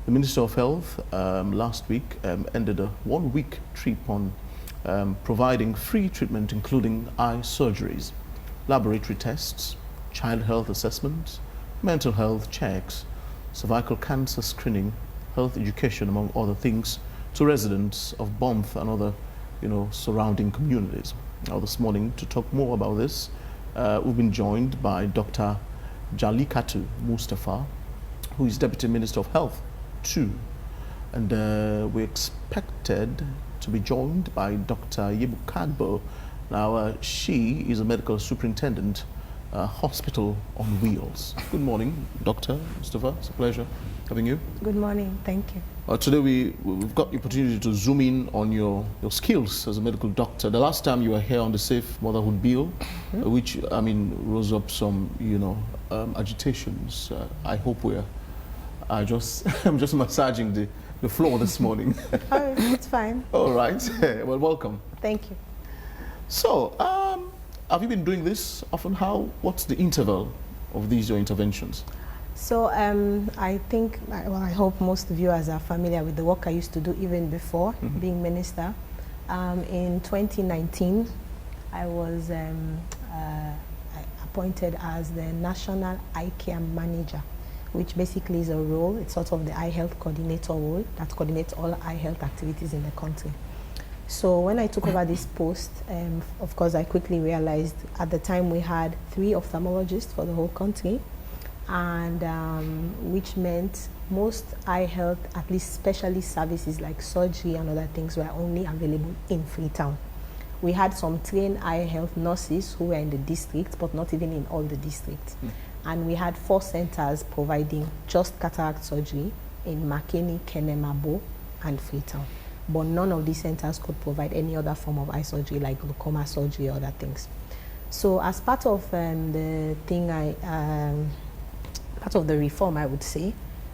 The Minister of Health last week ended a one-week trip on providing free treatment, including eye surgeries, laboratory tests, child health assessments, mental health checks, cervical cancer screening, health education, among other things, to residents of Bomth and other, surrounding communities. Now, this morning, to talk more about this, we've been joined by Dr. Jalikatu Mustafa, who is Deputy Minister of Health too. And we're expected to be joined by Dr. Yebukagbo. Now, she is a medical superintendent, hospital on wheels. Good morning, Dr. Mustafa. It's a pleasure having you. Good morning. Thank you. Today we've got the opportunity to zoom in on your skills as a medical doctor. The last time you were here on the Safe Motherhood Bill, which rose up some agitations. I hope I'm just massaging the floor this morning. Oh, it's fine. All right. Well, welcome. Thank you. So, have you been doing this often? What's the interval of these your interventions? So I think, I hope most viewers are familiar with the work I used to do even before being minister. In 2019, I was appointed as the National Eye Care Manager, which basically is a role. It's sort of the eye health coordinator role that coordinates all eye health activities in the country. So when I took over this post, of course, I quickly realized at the time we had 3 ophthalmologists for the whole country, and which meant most eye health, at least specialist services like surgery and other things, were only available in Freetown. We had some trained eye health nurses who were in the district, but not even in all the districts. And we had 4 centers providing just cataract surgery in Makeni, Kenemabo, and Freetown. But none of these centers could provide any other form of eye surgery like glaucoma surgery or other things. So as part of part of the reform, I would say,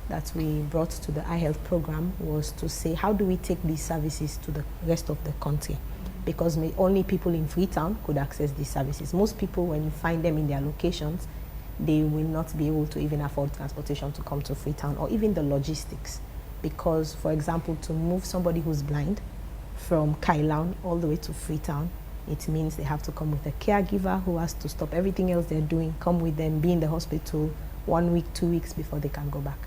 that we brought to the eye health program was to say, how do we take these services to the rest of the country? Because only people in Freetown could access these services. Most people, when you find them in their locations, they will not be able to even afford transportation to come to Freetown, or even the logistics. Because, for example, to move somebody who's blind from Kailan all the way to Freetown, it means they have to come with a caregiver who has to stop everything else they're doing, come with them, be in the hospital 1 week, 2 weeks before they can go back.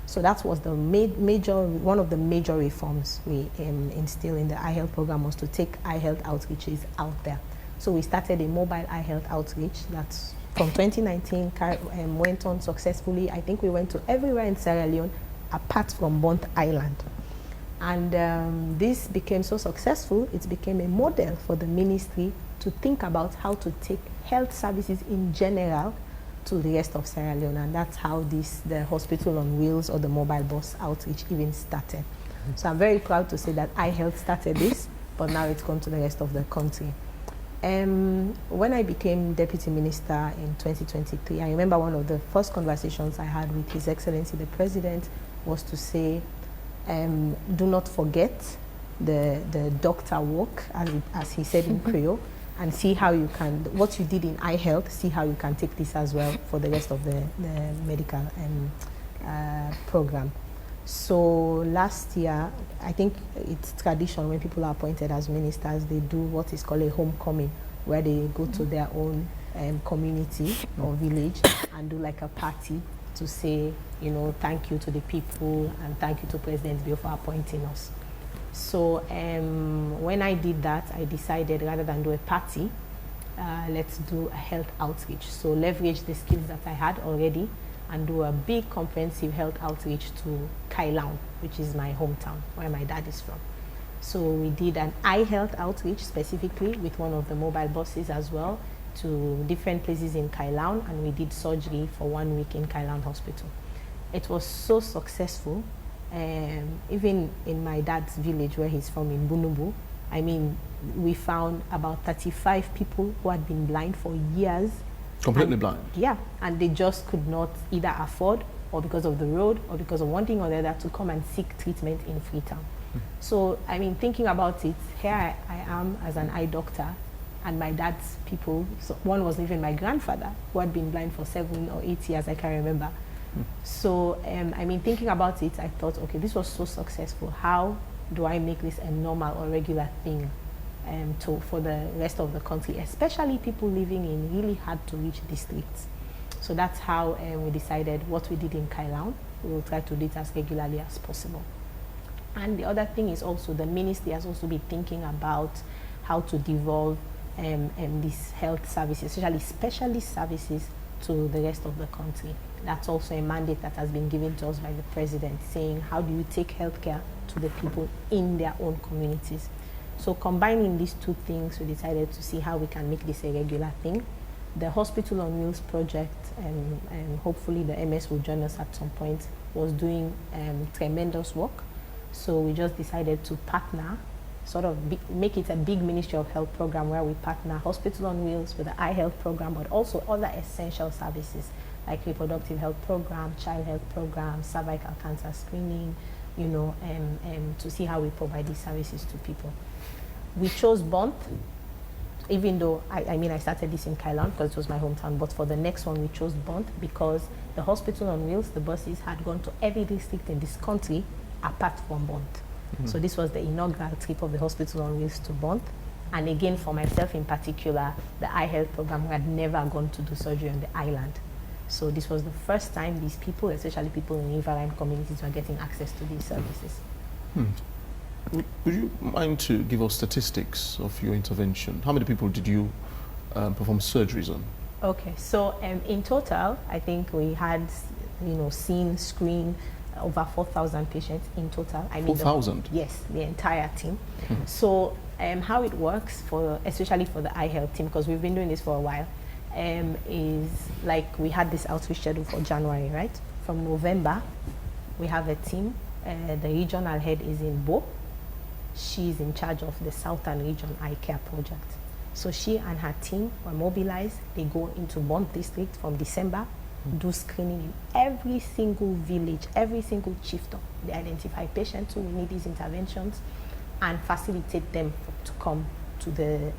So that was the one of the major reforms we instilled in the eye health program, was to take eye health outreaches out there. So we started a mobile eye health outreach that's from 2019 went on successfully. I think we went to everywhere in Sierra Leone apart from Bont Island. And this became so successful, it became a model for the ministry to think about how to take health services in general to the rest of Sierra Leone. And that's how the hospital on wheels, or the mobile bus outreach, even started. So I'm very proud to say that eye health started this, but now it's gone to the rest of the country. When I became Deputy Minister in 2023, I remember one of the first conversations I had with His Excellency the President was to say, do not forget the doctor work, as he said in Creole, and see how you can, what you did in eye health, see how you can take this as well for the rest of the medical program. So last year, I think it's tradition when people are appointed as ministers, they do what is called a homecoming, where they go to their own community or village and do like a party to say, thank you to the people and thank you to President Bill for appointing us. So when I did that, I decided, rather than do a party, let's do a health outreach. So leverage the skills that I had already and do a big comprehensive health outreach to Kailan, which is my hometown, where my dad is from. So we did an eye health outreach specifically with one of the mobile buses as well to different places in Kailan, and we did surgery for 1 week in Kailan Hospital. It was so successful. Even in my dad's village where he's from in Bunubu, we found about 35 people who had been blind for years. Completely blind? Yeah, and they just could not either afford, or because of the road, or because of one thing or the other, to come and seek treatment in Freetown. So, thinking about it, here I am as an eye doctor, and my dad's people, so one was even my grandfather, who had been blind for 7 or 8 years, I can't remember. So, I mean, thinking about it, I thought, okay, this was so successful. How do I make this a normal or regular thing for the rest of the country, especially people living in really hard to reach districts? So that's how we decided what we did in Kailaun. We will try to do it as regularly as possible. And the other thing is also the ministry has also been thinking about how to devolve these health services, especially specialist services, to the rest of the country. That's also a mandate that has been given to us by the president, saying how do you take healthcare to the people in their own communities. So combining these two things, we decided to see how we can make this a regular thing. The Hospital on Wheels project, and hopefully the MS will join us at some point, was doing tremendous work. So we just decided to partner, sort of make it a big Ministry of Health program where we partner Hospital on Wheels with the eye health program, but also other essential services like reproductive health program, child health program, cervical cancer screening, you know, to see how we provide these services to people. We chose Bont, even though I started this in Kailaun because it was my hometown, but for the next one we chose Bont because the Hospital on Wheels, the buses had gone to every district in this country apart from Bont. So this was the inaugural trip of the Hospital on Wheels to Bont. And again, for myself in particular, the eye health program, we had never gone to do surgery on the island. So this was the first time these people, especially people in riverine communities, were getting access to these services. Would you mind to give us statistics of your intervention? How many people did you perform surgeries on? Okay, so in total, I think we had, screened over 4,000 patients in total. 4,000? Yes, the entire team. So how it works, especially for the eye health team, because we've been doing this for a while, is like we had this outreach schedule for January, right? From November, we have a team. The regional head is in Bo. She's in charge of the Southern Region Eye Care Project. So she and her team were mobilized. They go into Bont District from December, do screening in every single village, every single chiefdom. They identify patients who need these interventions and facilitate them to come to the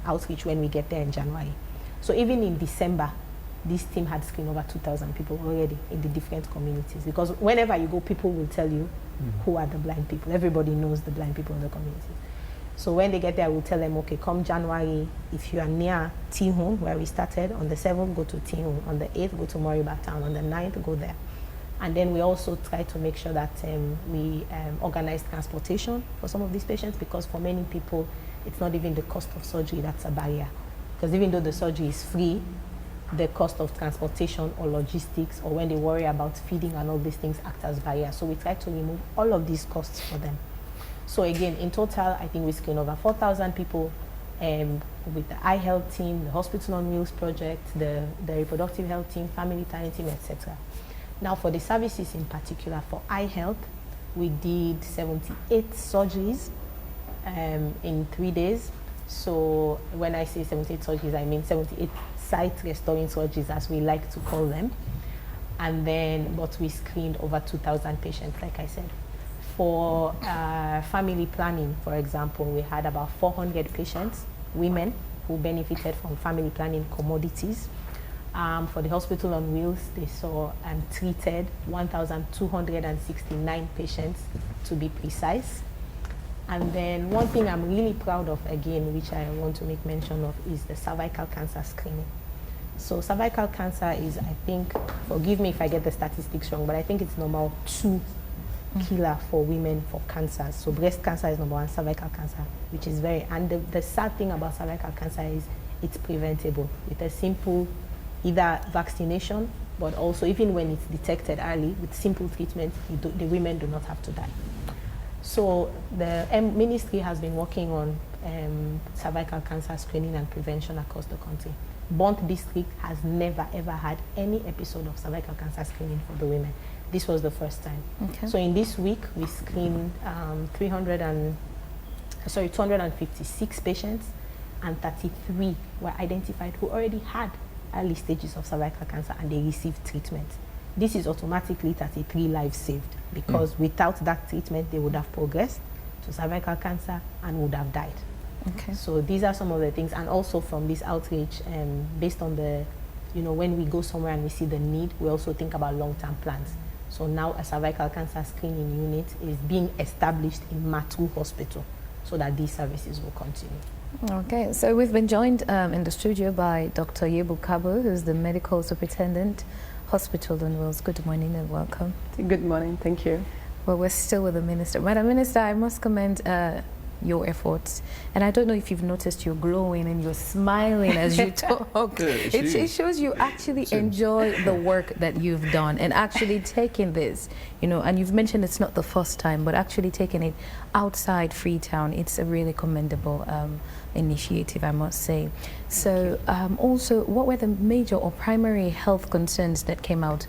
outreach when we get there in January. So even in December, this team had screened over 2,000 people already in the different communities, because whenever you go, people will tell you who are the blind people. Everybody knows the blind people in the community. So when they get there, we'll tell them, okay, come January, if you are near Tihun, where we started, on the 7th, go to Tihun. On the 8th, go to Moriba Town. On the 9th, go there. And then we also try to make sure that we organize transportation for some of these patients, because for many people, it's not even the cost of surgery that's a barrier. Because even though the surgery is free, the cost of transportation or logistics, or when they worry about feeding and all these things, act as barriers. So we try to remove all of these costs for them. So again, in total, I think we screened over 4,000 people with the eye health team, the Hospital on Wheels project, the reproductive health team, family planning team, etc. Now for the services in particular, for eye health, we did 78 surgeries in 3 days. So when I say 78 surgeries, I mean 78 sight restoring surgeries, as we like to call them. And then, but we screened over 2,000 patients, like I said. For family planning, for example, we had about 400 patients, women, who benefited from family planning commodities. For the Hospital on Wheels, they saw and treated 1,269 patients, to be precise. And then one thing I'm really proud of, again, which I want to make mention of, is the cervical cancer screening. So cervical cancer is, I think, forgive me if I get the statistics wrong, but I think it's number 2 killer for women for cancer. So breast cancer is number 1, cervical cancer, which is and the sad thing about cervical cancer is it's preventable with a simple either vaccination, but also even when it's detected early with simple treatment, the women do not have to die. So the ministry has been working on cervical cancer screening and prevention across the country. Bont District has never ever had any episode of cervical cancer screening for the women. This was the first time. Okay. So in this week, we screened 256 patients, and 33 were identified who already had early stages of cervical cancer, and they received treatment. This is automatically 33 lives saved, because without that treatment, they would have progressed to cervical cancer and would have died. Okay. So these are some of the things, and also from this outreach, based on the when we go somewhere and we see the need, we also think about long-term plans. So now a cervical cancer screening unit is being established in Matu Hospital so that these services will continue. Okay, so we've been joined in the studio by Dr. Yebu Kabo, who's the Medical Superintendent, Hospital on Wheels. Good morning and welcome. Good morning, thank you. Well, we're still with the Minister. Madam Minister, I must commend your efforts. And I don't know if you've noticed you're glowing and you're smiling as you talk. It shows you actually enjoy the work that you've done and actually taking this, and you've mentioned it's not the first time, but actually taking it outside Freetown. It's a really commendable initiative, I must say. So also, what were the major or primary health concerns that came out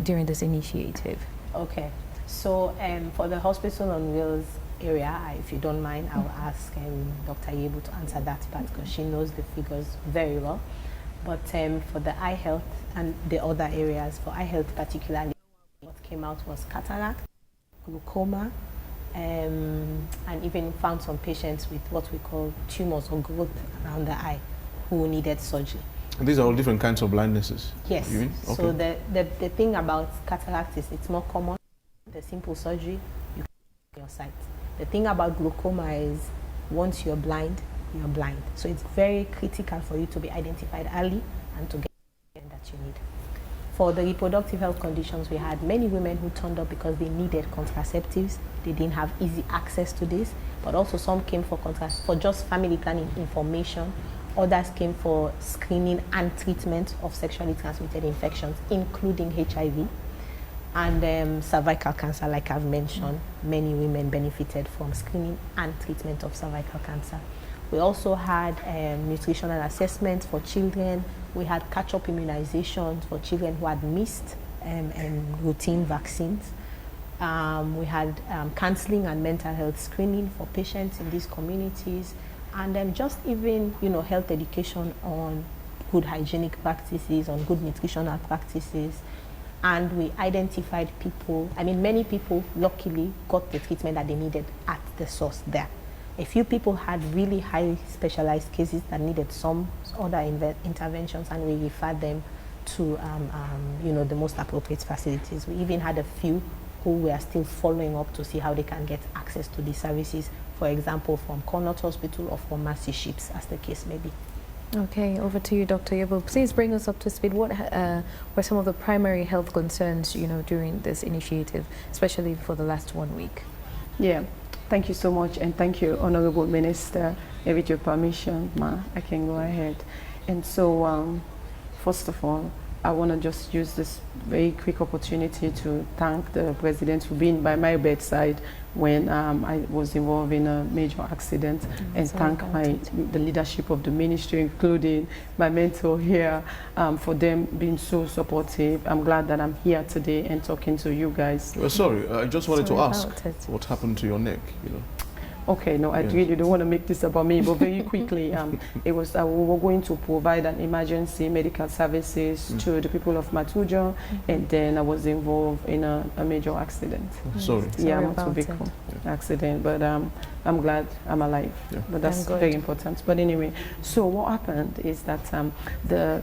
during this initiative? Okay, so for the Hospital on Wheels area, if you don't mind, I'll ask Dr. Yebu to answer that part because she knows the figures very well. But for the eye health and the other areas, for eye health particularly, what came out was cataract, glaucoma, and even found some patients with what we call tumors or growth around the eye who needed surgery. And these are all different kinds of blindnesses? Yes. You mean? Okay. So the thing about cataract is it's more common. The simple surgery, you can your sight. The thing about glaucoma is once you're blind, you're blind. So it's very critical for you to be identified early and to get the care that you need. For the reproductive health conditions, we had many women who turned up because they needed contraceptives. They didn't have easy access to this, but also some came for just family planning information. Others came for screening and treatment of sexually transmitted infections, including HIV. And cervical cancer, like I've mentioned, many women benefited from screening and treatment of cervical cancer. We also had nutritional assessments for children. We had catch-up immunizations for children who had missed routine vaccines. We had counseling and mental health screening for patients in these communities. And then just even, health education on good hygienic practices, on good nutritional practices. And we identified people, many people luckily got the treatment that they needed at the source there. A few people had really high specialized cases that needed some other interventions, and we referred them to, the most appropriate facilities. We even had a few who were still following up to see how they can get access to these services, for example, from Connaught Hospital or from Mercy Ships, as the case may be. Okay, over to you, Dr. Yebu. Please bring us up to speed. What were some of the primary health concerns, during this initiative, especially for the last 1 week? Yeah, thank you so much, and thank you, Honorable Minister. With your permission, I can go ahead. And so, first of all, I want to just use this very quick opportunity to thank the President for being by my bedside when I was involved in a major accident, and thank the leadership of the ministry, including my mentor here, for them being so supportive. I'm glad that I'm here today and talking to you guys. Well, sorry, I just wanted to ask what happened to your neck, Okay, no, I really don't want to make this about me, but very quickly, we were going to provide an emergency medical services to the people of Matujo, and then I was involved in a major accident. Sorry. Yeah, motor vehicle accident, but I'm glad I'm alive. Yeah. But that's very important. But anyway, so what happened is that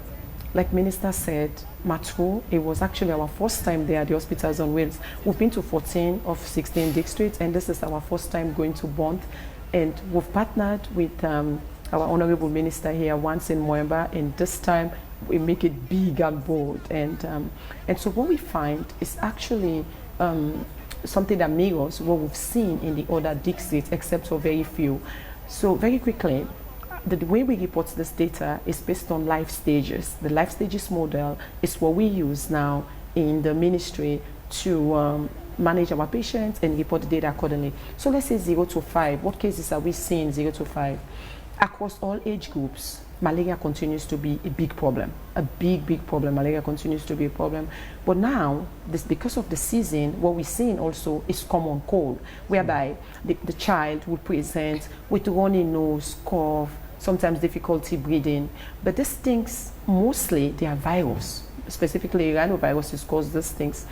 like Minister said, Matu, it was actually our first time there at the Hospitals on Wheels. We've been to 14 of 16 districts, and this is our first time going to Bond. And we've partnered with our Honorable Minister here once in Moemba, and this time we make it big and bold. And so what we find is actually something that mirrors what we've seen in the other districts, except for very few. So very quickly, the way we report this data is based on life stages. The life stages model is what we use now in the ministry to manage our patients and report the data accordingly. So let's say 0 to 5. What cases are we seeing 0 to 5? Across all age groups, malaria continues to be a big problem. A big problem. Malaria continues to be a problem. But now, because of the season, what we're seeing also is common cold, whereby the child will present with runny nose, cough, sometimes difficulty breathing. But these things, mostly, they are virus. Specifically, rhinoviruses cause these things.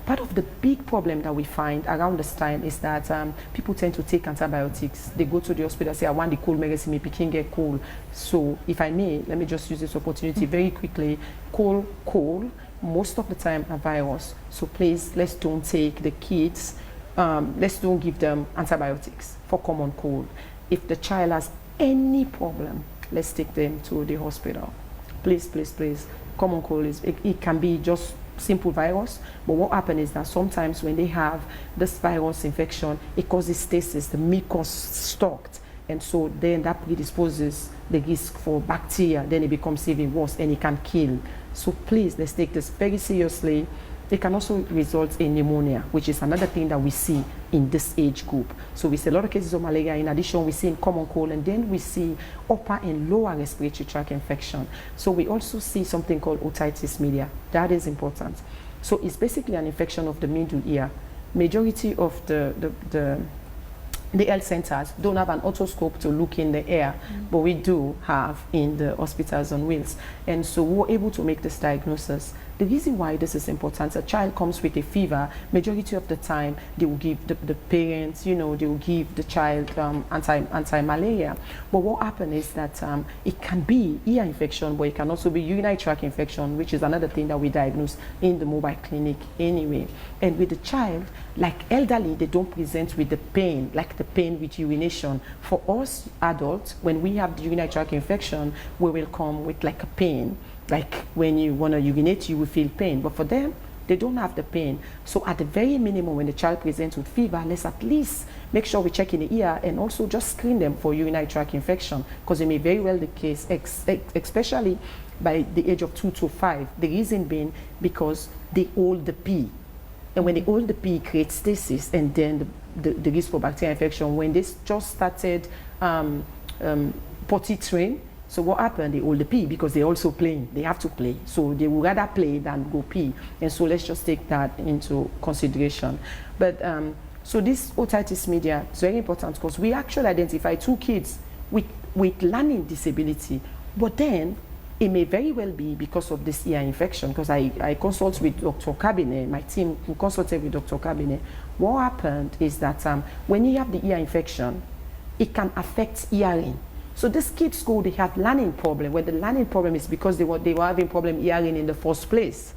part of the big problem that we find around this time is that people tend to take antibiotics. They go to the hospital, say, I want the cold medicine, me can get cold. So if I may, let me just use this opportunity very quickly. Cold, most of the time a virus. So please, let's don't take the kids, let's don't give them antibiotics for common cold. If the child has any problem, let's take them to the hospital. Please, please, please. Common cold it can be just simple virus, but what happens is that sometimes when they have this virus infection, it causes stasis, the mucus stocked, and so then that predisposes the risk for bacteria, then it becomes even worse and it can kill. So please, let's take this very seriously. It can also result in pneumonia, which is another thing that we see in this age group. So we see a lot of cases of malaria. In addition, we see in common cold, and then we see upper and lower respiratory tract infection. So we also see something called otitis media. That is important. So it's basically an infection of the middle ear. Majority of the health centers don't have an otoscope to look in the ear, but we do have in the hospitals on wheels. And so we're able to make this diagnosis. The reason why this is important, a child comes with a fever, majority of the time they will give the parents, they will give the child anti-malaria. But what happens is that it can be ear infection, but it can also be urinary tract infection, which is another thing that we diagnose in the mobile clinic anyway. And with the child, like elderly, they don't present with the pain, like the pain with urination. For us adults, when we have the urinary tract infection, we will come with like a pain. Like when you want to urinate, you will feel pain. But for them, they don't have the pain. So at the very minimum, when the child presents with fever, let's at least make sure we check in the ear and also just screen them for urinary tract infection, because it may very well be the case, especially by the age of 2 to 5. The reason being because they hold the pee. And when they hold the pee, it creates stasis, and then the risk for bacterial infection. When they just started potty train, so what happened? They hold the pee because they're also playing. They have to play. So they would rather play than go pee. And so let's just take that into consideration. But so this otitis media is very important because we actually identify 2 kids with learning disability. But then it may very well be because of this ear infection, because I consult with Dr. Cabinet, my team consulted with Dr. Cabinet. What happened is that when you have the ear infection, it can affect hearing. So these kids go, they have learning problem, where the learning problem is because they were having problem hearing in the first place.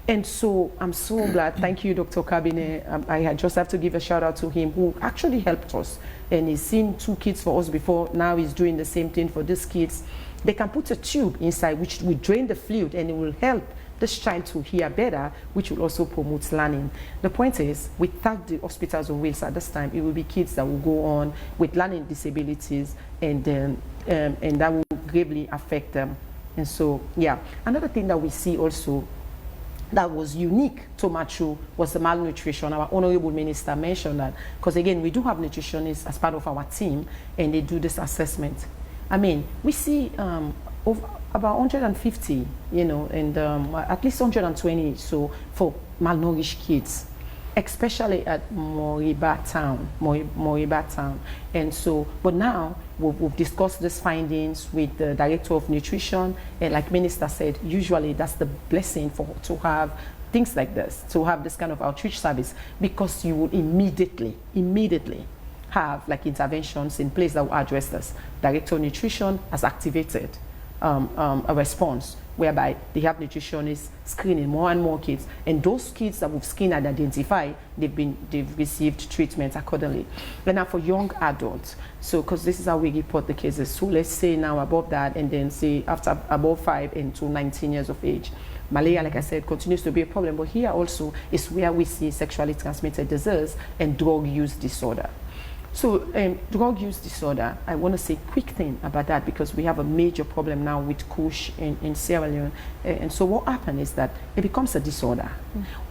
And so I'm so glad, thank you, Dr. Cabinet. I just have to give a shout out to him, who actually helped us. And he's seen 2 kids for us before, now he's doing the same thing for these kids. They can put a tube inside which will drain the fluid, and it will help this child to hear better, which will also promote learning. The point is, without the hospitals on wheels at this time, it will be kids that will go on with learning disabilities, and that will gravely affect them. And so, yeah. Another thing that we see also that was unique to Machu was the malnutrition. Our honorable minister mentioned that, because again, we do have nutritionists as part of our team, and they do this assessment. I mean, we see about 150, and at least 120 so for malnourished kids, especially at Moriba town. And so, but now we've discussed these findings with the director of nutrition, and like Minister said, usually that's the blessing to have things like this, to have this kind of outreach service, because you will immediately have like interventions in place that will address this. Director of nutrition has activated a response whereby they have nutritionists screening more and more kids, and those kids that we've screened and identified, they've received treatment accordingly. And now for young adults, so because this is how we report the cases, so let's say now above that, and then say after above 5 and to 19 years of age. Malaria, like I said, continues to be a problem, but here also is where we see sexually transmitted disease and drug use disorder. So drug use disorder, I want to say a quick thing about that, because we have a major problem now with Kush in Sierra Leone. And so what happens is that it becomes a disorder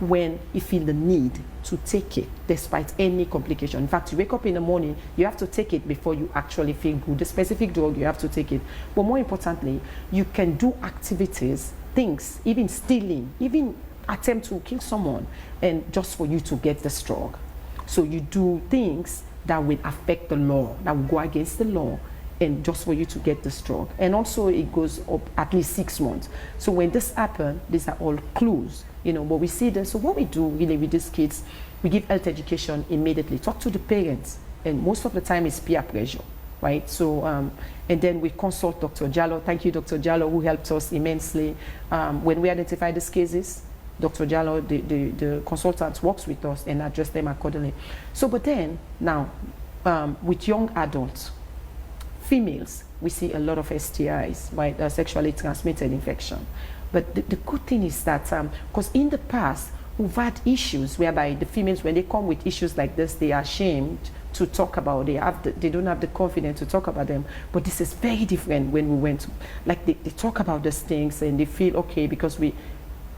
when you feel the need to take it despite any complication. In fact, you wake up in the morning, you have to take it before you actually feel good. The specific drug, you have to take it. But more importantly, you can do activities, things, even stealing, even attempt to kill someone, and just for you to get this drug. So you do things that will affect the law, that will go against the law, and just for you to get this drug. And also it goes up at least 6 months. So when this happens, these are all clues but we see this. So what we do really with these kids, we give health education immediately, talk to the parents, and most of the time it's peer pressure, right? So, and then we consult Dr. Jallo. Thank you, Dr. Jallo, who helped us immensely. When we identify these cases, Dr. Jallo, the consultant, works with us and adjusts them accordingly. So, but then, now, with young adults, females, we see a lot of STIs, right, sexually transmitted infection. But the good thing is that, because in the past, we've had issues whereby the females, when they come with issues like this, they are ashamed to talk about it. They don't have the confidence to talk about them. But this is very different when we went, like they talk about these things and they feel okay because we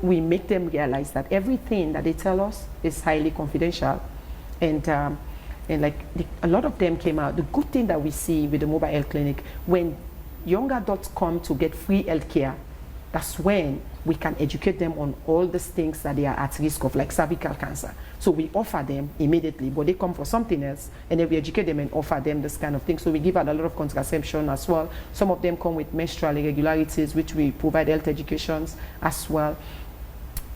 make them realize that everything that they tell us is highly confidential. And like a lot of them came out. The good thing that we see with the mobile health clinic, when young adults come to get free health care, that's when we can educate them on all these things that they are at risk of, like cervical cancer. So we offer them immediately, but they come for something else, and then we educate them and offer them this kind of thing. So we give out a lot of contraception as well. Some of them come with menstrual irregularities, which we provide health educations as well.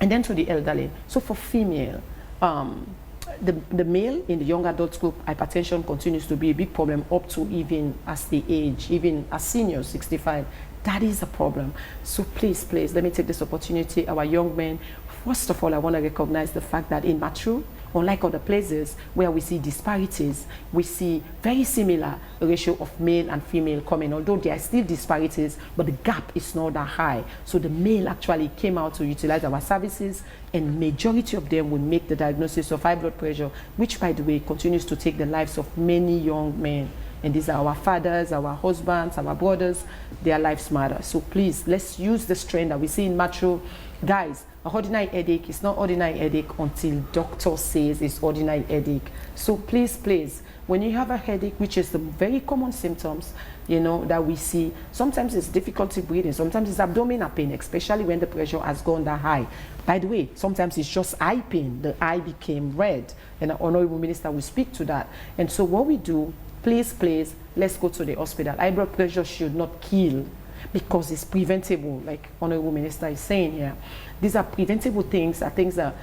And then to the elderly. So for female, the male in the young adult group, hypertension continues to be a big problem up to even as they age, even as seniors, 65. That is a problem. So please, let me take this opportunity, our young men. First of all, I want to recognize the fact that in Matru, unlike other places where we see disparities, we see very similar ratio of male and female coming, although there are still disparities, but the gap is not that high. So the male actually came out to utilize our services, and majority of them will make the diagnosis of high blood pressure, which, by the way, continues to take the lives of many young men. And these are our fathers, our husbands, our brothers. Their lives matter. So please, let's use this trend that we see in Matru. Guys, an ordinary headache is not ordinary headache until doctor says it's ordinary headache. So please, when you have a headache, which is the very common symptoms, that we see, sometimes it's difficulty breathing, sometimes it's abdominal pain, especially when the pressure has gone that high. By the way, sometimes it's just eye pain. The eye became red, and the Honorable Minister will speak to that. And so what we do, please, let's go to the hospital. High blood pressure should not kill because it's preventable, like Honorable Minister is saying here. These are preventable things, things that,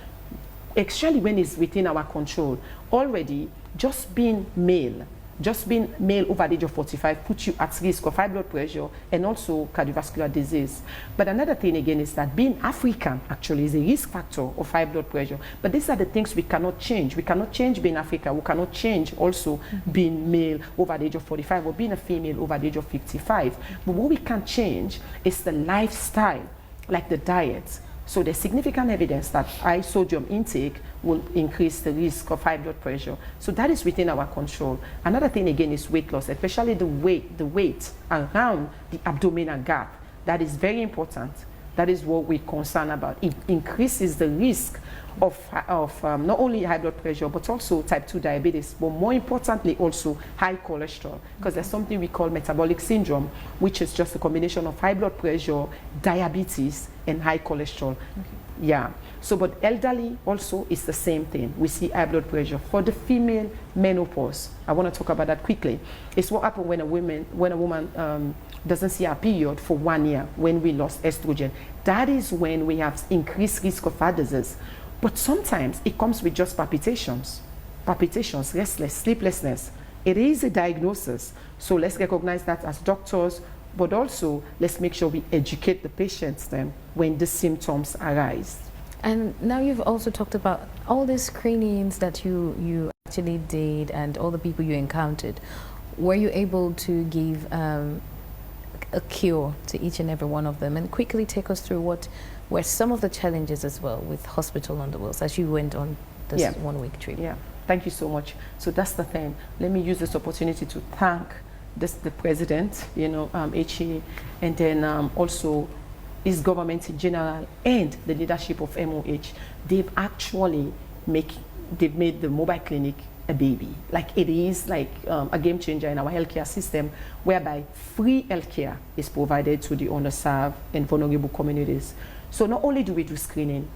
actually when it's within our control. Already, just being male over the age of 45 puts you at risk of high blood pressure and also cardiovascular disease. But another thing again is that being African actually is a risk factor of high blood pressure. But these are the things we cannot change. We cannot change being African. We cannot change also being male over the age of 45 or being a female over the age of 55. But what we can change is the lifestyle, like the diet. So there's significant evidence that high sodium intake will increase the risk of high blood pressure. So that is within our control. Another thing again is weight loss, especially the weight around the abdominal gap. That is very important. That is what we're concerned about. It increases the risk of not only high blood pressure, but also type 2 diabetes, but more importantly also high cholesterol, because there's something we call metabolic syndrome, which is just a combination of high blood pressure, diabetes, and high cholesterol. Okay. Yeah. So, but elderly also is the same thing. We see high blood pressure. For the female menopause, I want to talk about that quickly. It's what happens when a woman doesn't see her period for 1 year, when we lost estrogen. That is when we have increased risk of heart disease. But sometimes it comes with just palpitations, restless, sleeplessness. It is a diagnosis. So let's recognize that as doctors, but also let's make sure we educate the patients then when the symptoms arise. And now you've also talked about all the screenings that you actually did and all the people you encountered. Were you able to give a cure to each and every one of them? And quickly take us through what were some of the challenges as well with Hospital on the Wheels as you went on this 1 week trip. Yeah, thank you so much. So that's the thing. Let me use this opportunity to thank the president, HE, and then also his government in general and the leadership of MOH. They've actually made the mobile clinic a baby. Like it is like a game changer in our healthcare system, whereby free healthcare is provided to the underserved and vulnerable communities. So not only do we do screening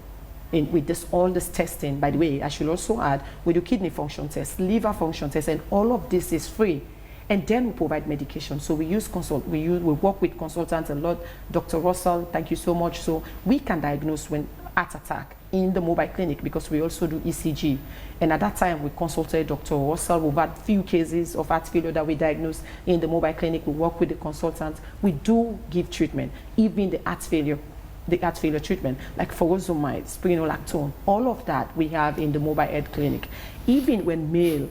with all this testing, by the way, I should also add, we do kidney function tests, liver function tests, and all of this is free. And then we provide medication. So we work with consultants a lot. Dr. Russell, thank you so much. So we can diagnose when heart attack in the mobile clinic because we also do ECG. And at that time, we consulted Dr. Russell. We've had few cases of heart failure that we diagnosed in the mobile clinic. We work with the consultant. We do give treatment, even the heart failure treatment, like furosemide, spironolactone, all of that we have in the mobile health clinic. Even when male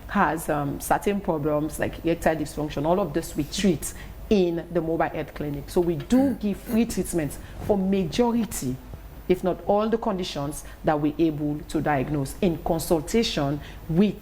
has certain problems like erectile dysfunction, all of this we treat in the mobile health clinic. So we do give free treatments for majority, if not all the conditions that we're able to diagnose in consultation with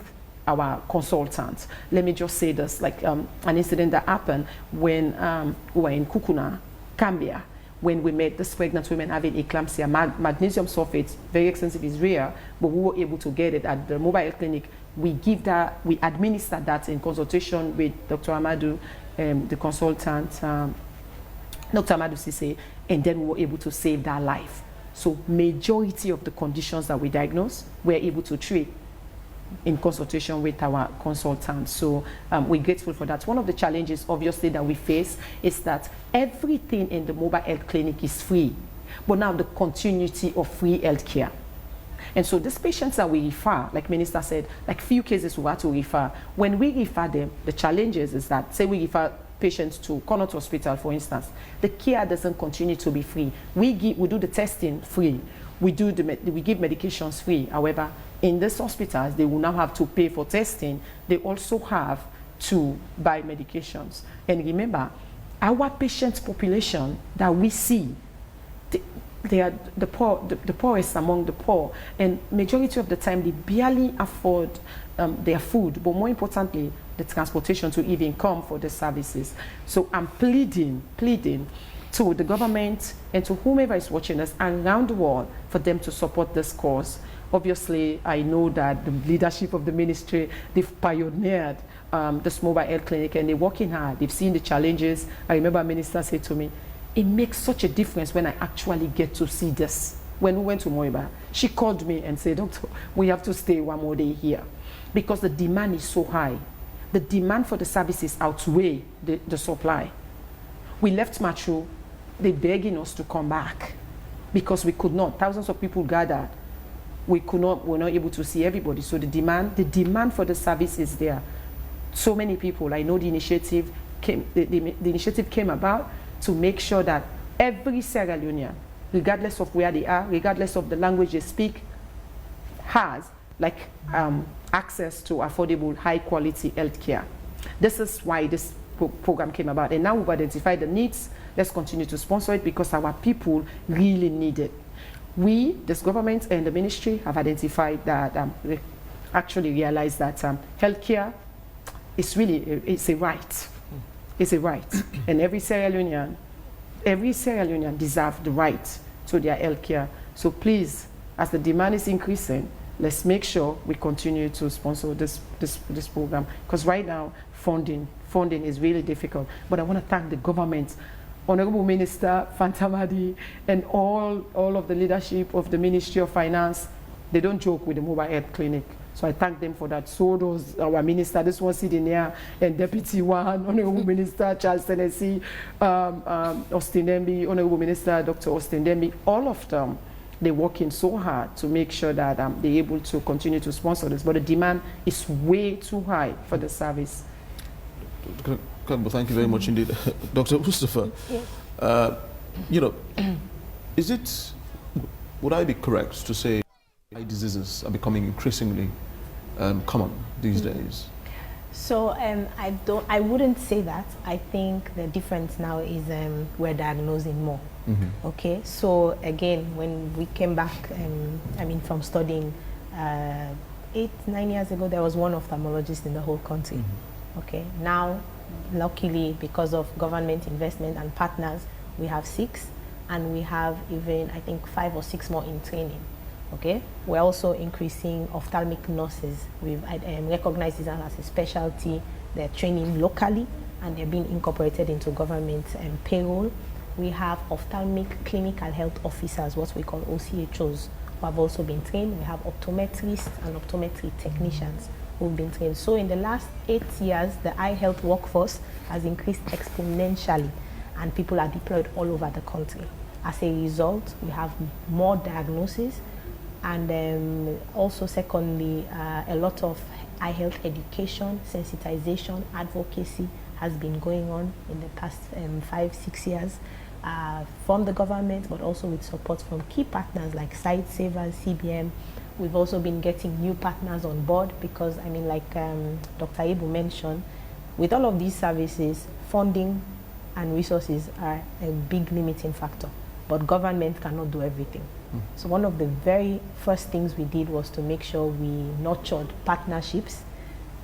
our consultants. Let me just say this, like an incident that happened when we were in Kukuna, Gambia, when we met this pregnant women having eclampsia. Magnesium sulfate, very expensive, is rare, but we were able to get it at the mobile clinic. We give that, we administer that in consultation with Dr. Amadou, the consultant, Dr. Amadou Sise, and then we were able to save that life. So majority of the conditions that we diagnose, we're able to treat in consultation with our consultants. So we're grateful for that. One of the challenges, obviously, that we face is that everything in the mobile health clinic is free, but now the continuity of free health care. And so these patients that we refer, like Minister said, like few cases we have to refer. When we refer them, the challenges is that, say we refer patients to Connaught Hospital, for instance, the care doesn't continue to be free. We do the testing free. We give medications free. However, in these hospitals, they will now have to pay for testing. They also have to buy medications. And remember, our patient population that we see, they are the poorest among the poor, and majority of the time they barely afford their food, but more importantly, the transportation to even come for the services. So I'm pleading to the government and to whomever is watching us around the world for them to support this cause. Obviously, I know that the leadership of the ministry, they've pioneered this mobile health clinic, and they're working hard. They've seen the challenges. I remember a minister said to me, it makes such a difference when I actually get to see this. When we went to Moiba, she called me and said, Doctor, we have to stay one more day here because the demand is so high. The demand for the services outweigh the supply. We left Machu, they're begging us to come back because we could not. Thousands of people gathered. We're not able to see everybody. So the demand for the service is there. So many people, I know the initiative came about to make sure that every Sierra Leonean, regardless of where they are, regardless of the language they speak, has access to affordable, high-quality health care. This is why this program came about. And now we've identified the needs. Let's continue to sponsor it because our people really need it. We, this government and the ministry, have identified that, actually realized that healthcare is really, it's a right. It's a right. And every Sierra Leonean deserves the right to their healthcare. So please, as the demand is increasing, let's make sure we continue to sponsor this program. Because right now, funding is really difficult. But I want to thank the government, Honorable Minister Fantamadi, and all of the leadership of the Ministry of Finance. They don't joke with the mobile health clinic. So I thank them for that. So does our minister, this one sitting here, and Deputy One, Honorable Minister Charles Tennessee, Austin Demby, Honorable Minister Dr. Austin Demby, all of them, they're working so hard to make sure that they're able to continue to sponsor this. But the demand is way too high for the service. Thank you very much indeed. Dr. Mustafa, yes. Would I be correct to say eye diseases are becoming increasingly common these days? So I wouldn't say that. I think the difference now is we're diagnosing more. Mm-hmm. Okay, so again, when we came back, from studying 8-9 years ago, there was one ophthalmologist in the whole country. Mm-hmm. Okay, now, luckily, because of government investment and partners, we have 6, and we have even, I think, 5 or 6 more in training. Okay, we're also increasing ophthalmic nurses. We've recognized this as a specialty. They're training locally, and they're being incorporated into government payroll. We have ophthalmic clinical health officers, what we call OCHOs, who have also been trained. We have optometrists and optometry technicians who've been trained. So in the last 8 years, the eye health workforce has increased exponentially, and people are deployed all over the country. As a result, we have more diagnosis, and also secondly, a lot of eye health education, sensitization, advocacy has been going on in the past 5-6 years from the government, but also with support from key partners like Sight Savers, CBM. We've also been getting new partners on board because, I mean, like Dr. Ibu mentioned, with all of these services, funding and resources are a big limiting factor, but government cannot do everything. So one of the very first things we did was to make sure we nurtured partnerships,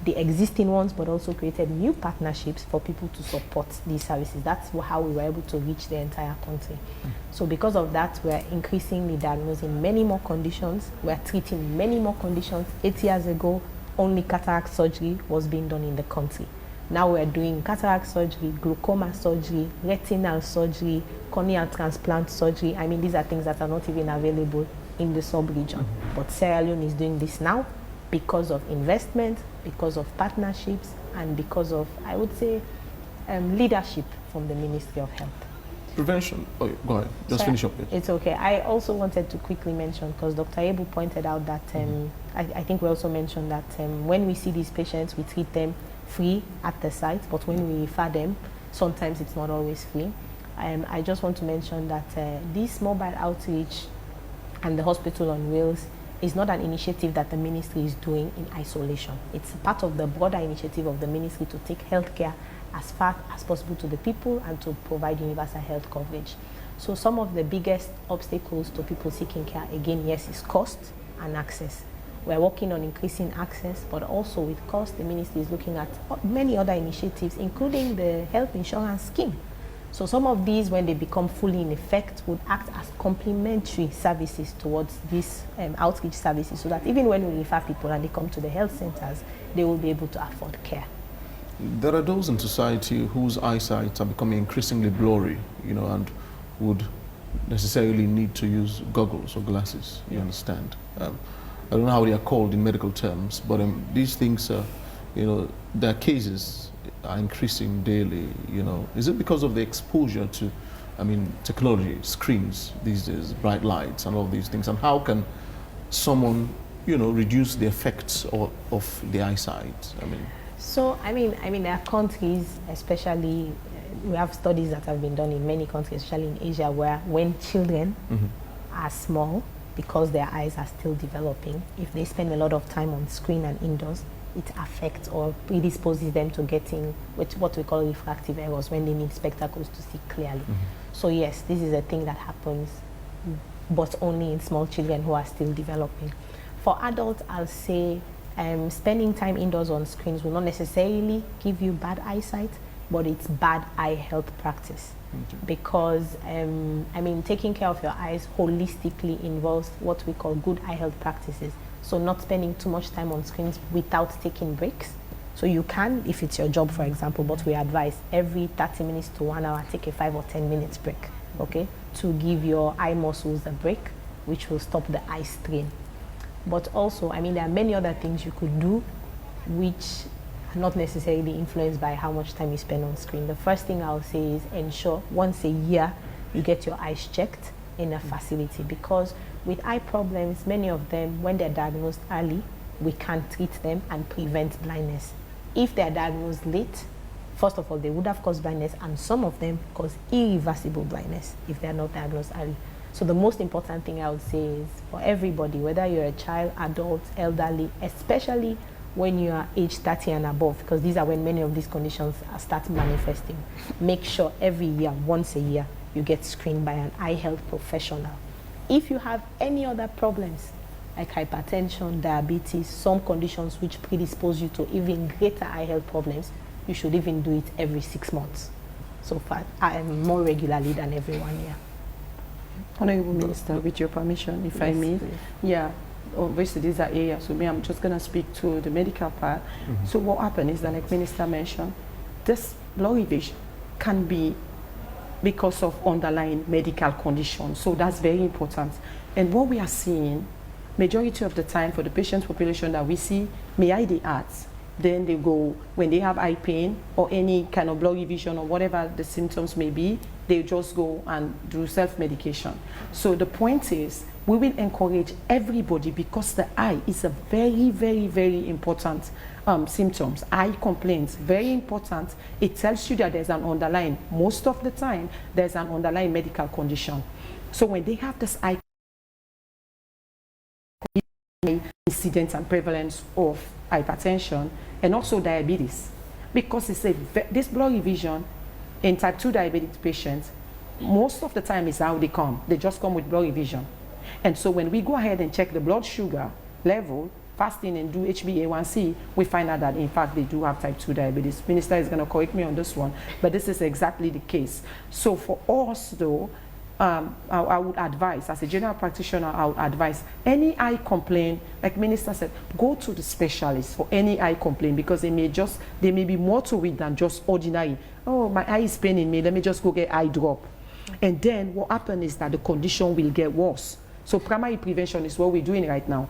the existing ones, but also created new partnerships for people to support these services. That's how we were able to reach the entire country. So because of that, we're increasingly diagnosing many more conditions. We're treating many more conditions. 8 years ago, only cataract surgery was being done in the country. Now we're doing cataract surgery, glaucoma surgery, retinal surgery, corneal transplant surgery. I mean, these are things that are not even available in the sub-region. But Sierra Leone is doing this now because of investment, because of partnerships, and because of, I would say, leadership from the Ministry of Health. Prevention. Oh, go ahead. Just finish up. It's okay. I also wanted to quickly mention, because Dr. Ebu pointed out that, I think we also mentioned that when we see these patients, we treat them free at the site, but when we refer them, sometimes it's not always free. I just want to mention that this mobile outreach and the hospital on wheels is not an initiative that the ministry is doing in isolation. It's part of the broader initiative of the ministry to take healthcare as far as possible to the people and to provide universal health coverage. So some of the biggest obstacles to people seeking care, again, yes, is cost and access. We're working on increasing access, but also with cost, the ministry is looking at many other initiatives, including the health insurance scheme. So some of these, when they become fully in effect, would act as complementary services towards these outreach services, so that even when we refer people and they come to the health centers, they will be able to afford care. There are those in society whose eyesight are becoming increasingly blurry, and would necessarily need to use goggles or glasses, you understand? I don't know how they are called in medical terms, but these things, their cases are increasing daily, Is it because of the exposure to, technology, screens these days, bright lights and all these things? And how can someone, reduce the effects of the eyesight? So, there are countries, especially, we have studies that have been done in many countries, especially in Asia, where when children are small, because their eyes are still developing, if they spend a lot of time on screen and indoors, it affects or predisposes them to getting what we call refractive errors, when they need spectacles to see clearly. So yes, this is a thing that happens, but only in small children who are still developing. For adults, I'll say spending time indoors on screens will not necessarily give you bad eyesight, but it's bad eye health practice. Because, taking care of your eyes holistically involves what we call good eye health practices. So not spending too much time on screens without taking breaks. So you can, if it's your job, for example, but we advise every 30 minutes to 1 hour, take a 5 or 10 minutes break, okay? To give your eye muscles a break, which will stop the eye strain. But also, there are many other things you could do which are not necessarily influenced by how much time you spend on screen. The first thing I'll say is ensure once a year you get your eyes checked in a facility, because with eye problems, many of them, when they're diagnosed early, we can treat them and prevent blindness. If they're diagnosed late, first of all, they would have caused blindness, and some of them cause irreversible blindness if they're not diagnosed early. So the most important thing I would say is for everybody, whether you're a child, adult, elderly, especially when you are age 30 and above, because these are when many of these conditions start manifesting, make sure every year, once a year, you get screened by an eye health professional. If you have any other problems, like hypertension, diabetes, some conditions which predispose you to even greater eye health problems, you should even do it every 6 months. So far, I am more regularly than every 1 year. Honorable Minister, with your permission, if I may. Please. Yeah, obviously these are areas, so I'm just going to speak to the medical part. So what happened is that, like Minister mentioned, this blurry vision can be because of underlying medical conditions. So that's very important. And what we are seeing, majority of the time for the patient population that we see, may I the arts, Then they go, when they have eye pain or any kind of blurry vision or whatever the symptoms may be, they just go and do self-medication. So the point is, we will encourage everybody, because the eye is a very, very, very important symptoms. Eye complaints, very important. It tells you that there's an underlying, most of the time, there's an underlying medical condition. So when they have this eye incidence and prevalence of hypertension and also diabetes, because it's this blurry vision in type 2 diabetic patients, most of the time is how they come. They just come with blurry vision. And so when we go ahead and check the blood sugar level, fasting and do HbA1c, we find out that in fact they do have type 2 diabetes. Minister is going to correct me on this one, but this is exactly the case. So for us though, I would advise, as a general practitioner, I would advise any eye complaint, like Minister said, go to the specialist for any eye complaint, because there may be more to it than just ordinary. Oh, my eye is paining me, let me just go get eye drop. And then what happens is that the condition will get worse. So primary prevention is what we're doing right now.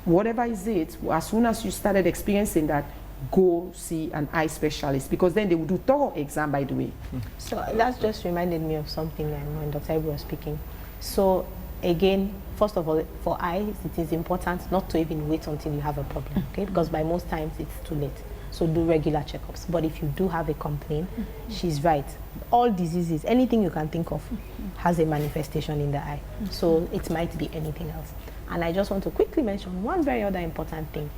Whatever is it, as soon as you started experiencing that, go see an eye specialist, because then they will do thorough exam, by the way. So that's just reminded me of something when Dr. Ibu was speaking. So again, first of all, for eyes, it is important not to even wait until you have a problem, okay? Because by most times it's too late. So do regular checkups. But if you do have a complaint, she's right. All diseases, anything you can think of, has a manifestation in the eye. So it might be anything else. And I just want to quickly mention one very other important thing.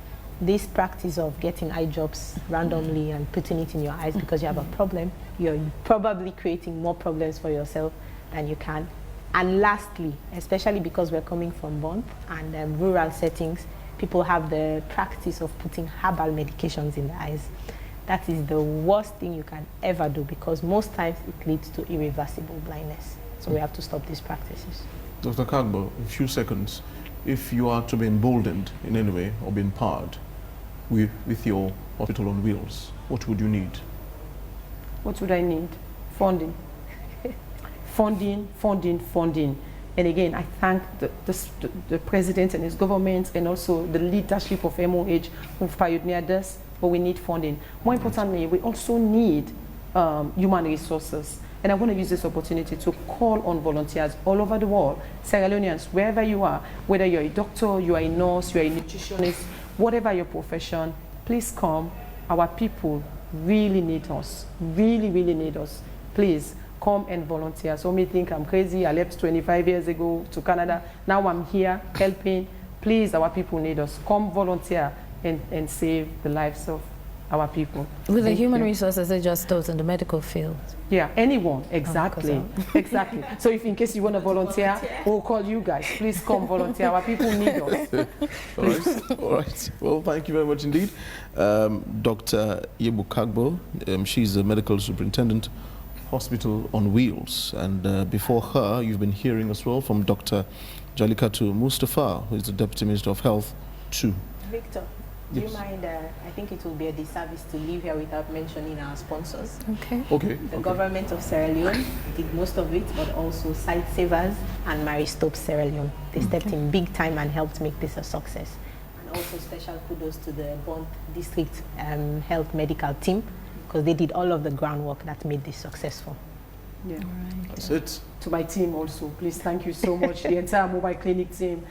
This practice of getting eye drops randomly and putting it in your eyes because you have a problem, you're probably creating more problems for yourself than you can. And lastly, especially because we're coming from Bond and rural settings, people have the practice of putting herbal medications in the eyes. That is the worst thing you can ever do, because most times it leads to irreversible blindness. So we have to stop these practices. Dr. Kagbo, in a few seconds, if you are to be emboldened in any way or be empowered with your hospital on wheels, what would you need? What would I need? Funding. Funding. And again, I thank the president and his government, and also the leadership of MOH who pioneered this, but we need funding. More importantly, we also need human resources. And I want to use this opportunity to call on volunteers all over the world, Sierra Leoneans, wherever you are, whether you're a doctor, you are a nurse, you are a nutritionist, whatever your profession, please come. Our people really need us, really, really need us. Please come and volunteer. So me think I'm crazy. I left 25 years ago to Canada. Now I'm here helping. Please, our people need us. Come volunteer and save the lives of our people. With the human resources, they just those in the medical field. Yeah, anyone, exactly, exactly. So if in case you want to volunteer, we'll call you guys. Please come volunteer. Our people need us. All right. All right. Well, thank you very much indeed. Dr. Ibu Kagbo, she's a medical superintendent, Hospital on Wheels. And before her, you've been hearing as well from Dr. Jalikatu Mustafa, who is the Deputy Minister of Health, too. Victor. Do you mind, I think it will be a disservice to leave here without mentioning our sponsors. Okay. The government of Sierra Leone did most of it, but also Sight Savers and Maristop Sierra Leone. They stepped in big time and helped make this a success. And also special kudos to the Bond District Health Medical Team, because they did all of the groundwork that made this successful. Yeah. Right. That's it. To my team also, please, thank you so much. The entire mobile clinic team.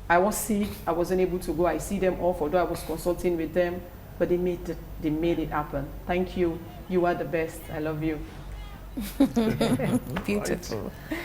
I was sick, I wasn't able to go. I see them off, although I was consulting with them, but they made it happen. Thank you. You are the best. I love you. Beautiful.